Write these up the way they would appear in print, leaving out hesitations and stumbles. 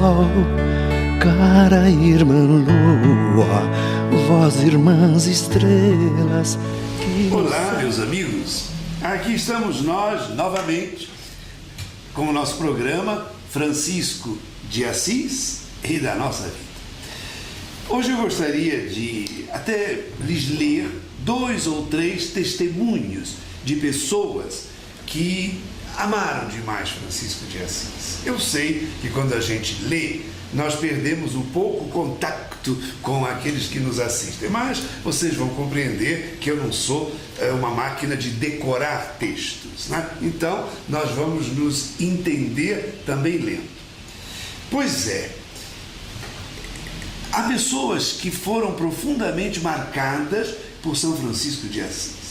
sol, cara irmã lua, vós irmãs estrelas. Olá, meus amigos, aqui estamos nós novamente com o nosso programa Francisco de Assis e da nossa vida. Hoje eu gostaria de até lhes ler 2 ou 3 testemunhos de pessoas que amaram demais Francisco de Assis. Eu sei que quando a gente lê, nós perdemos um pouco o contato com aqueles que nos assistem, mas vocês vão compreender que eu não sou uma máquina de decorar textos, né? Então, nós vamos nos entender também lendo. Pois é, há pessoas que foram profundamente marcadas por São Francisco de Assis.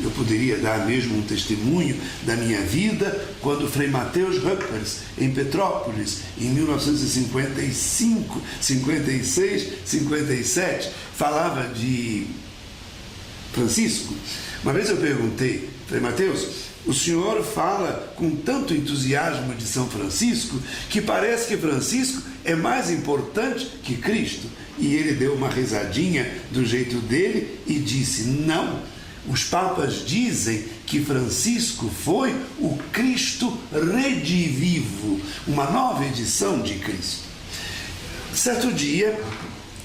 Eu poderia dar mesmo um testemunho da minha vida quando Frei Mateus Höppers, em Petrópolis, em 1955, 56, 57, falava de Francisco. Uma vez eu perguntei, Frei Mateus, o senhor fala com tanto entusiasmo de São Francisco que parece que Francisco é mais importante que Cristo. E ele deu uma risadinha do jeito dele e disse, não. Os papas dizem que Francisco foi o Cristo redivivo, uma nova edição de Cristo. Certo dia,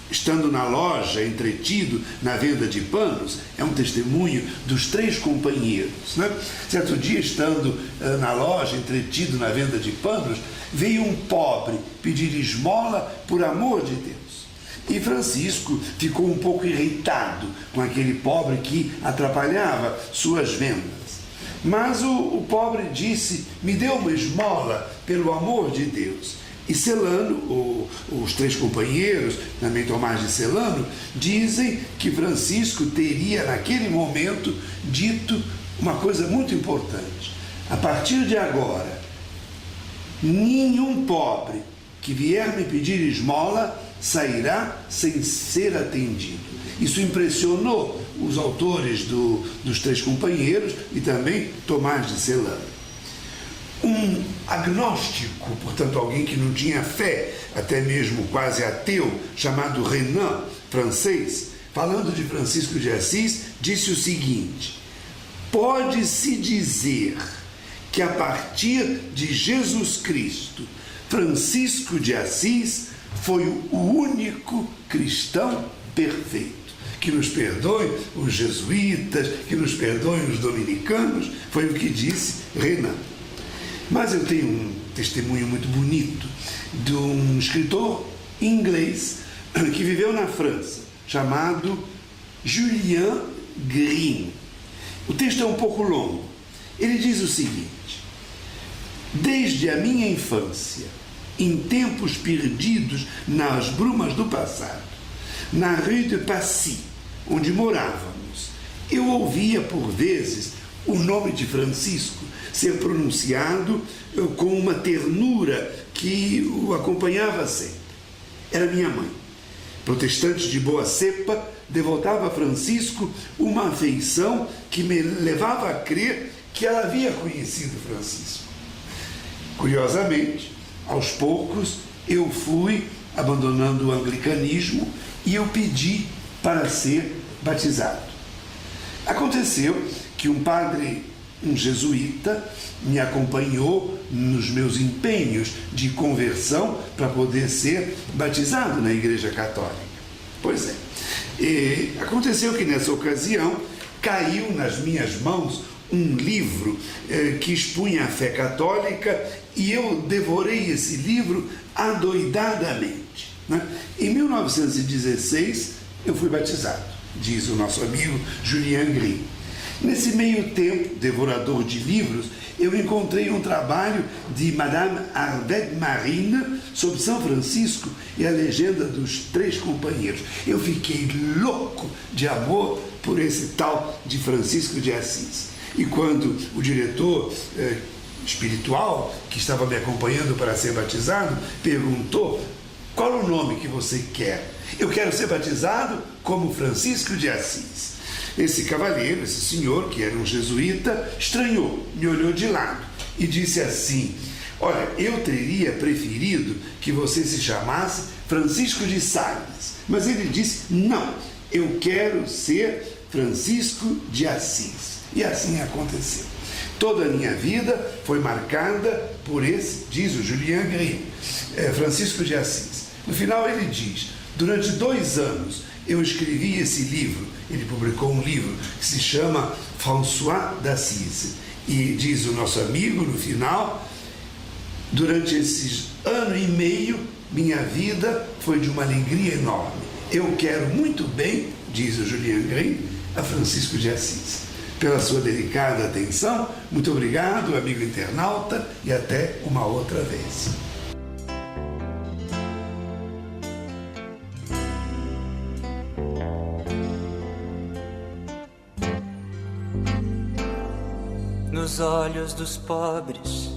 estando na loja, entretido na venda de panos, é um testemunho dos 3 companheiros, né? Certo dia, estando na loja, entretido na venda de panos, veio um pobre pedir esmola por amor de Deus. E Francisco ficou um pouco irritado com aquele pobre que atrapalhava suas vendas. Mas o pobre disse, me dê uma esmola pelo amor de Deus. E Celano, os 3 companheiros, também Tomás de Celano, dizem que Francisco teria naquele momento dito uma coisa muito importante. A partir de agora, nenhum pobre que vier me pedir esmola sairá sem ser atendido. Isso impressionou os autores dos 3 companheiros e também Tomás de Celano. Um agnóstico, portanto alguém que não tinha fé, até mesmo quase ateu, chamado Renan, francês, falando de Francisco de Assis, disse o seguinte, pode-se dizer que a partir de Jesus Cristo, Francisco de Assis foi o único cristão perfeito. Que nos perdoem os jesuítas, que nos perdoem os dominicanos, foi o que disse Renan. Mas eu tenho um testemunho muito bonito de um escritor inglês que viveu na França, chamado Julien Green. O texto é um pouco longo. Ele diz o seguinte, desde a minha infância, em tempos perdidos nas brumas do passado, na Rue de Passy, onde morávamos, eu ouvia por vezes o nome de Francisco ser pronunciado com uma ternura que o acompanhava sempre. Era minha mãe, protestante de boa cepa, devotava a Francisco uma afeição que me levava a crer que ela havia conhecido Francisco. Curiosamente, aos poucos, eu fui abandonando o anglicanismo e eu pedi para ser batizado. Aconteceu que um padre, um jesuíta, me acompanhou nos meus empenhos de conversão para poder ser batizado na Igreja Católica. Pois é. E aconteceu que nessa ocasião caiu nas minhas mãos um livro que expunha a fé católica e eu devorei esse livro adoidadamente, né? Em 1916 eu fui batizado, diz o nosso amigo Julien Green. Nesse meio tempo, devorador de livros, eu encontrei um trabalho de Madame Arvette Marine sobre São Francisco e a legenda dos 3 companheiros. Eu fiquei louco de amor por esse tal de Francisco de Assis. E quando o diretor espiritual, que estava me acompanhando para ser batizado, perguntou, qual o nome que você quer? Eu quero ser batizado como Francisco de Assis. Esse cavalheiro, esse senhor, que era um jesuíta, estranhou, me olhou de lado e disse assim, Olha, eu teria preferido que você se chamasse Francisco de Sales, mas ele disse, não, eu quero ser Francisco de Assis. E assim aconteceu. Toda a minha vida foi marcada por esse, diz o Julian Gris, Francisco de Assis. No final ele diz, durante 2 anos eu escrevi esse livro, ele publicou um livro que se chama François d'Assise. E diz o nosso amigo no final, durante esses 1 ano e meio, minha vida foi de uma alegria enorme. Eu quero muito bem, diz o Julian Gris, a Francisco de Assis. Pela sua delicada atenção, muito obrigado, amigo internauta, e até uma outra vez. Nos olhos dos pobres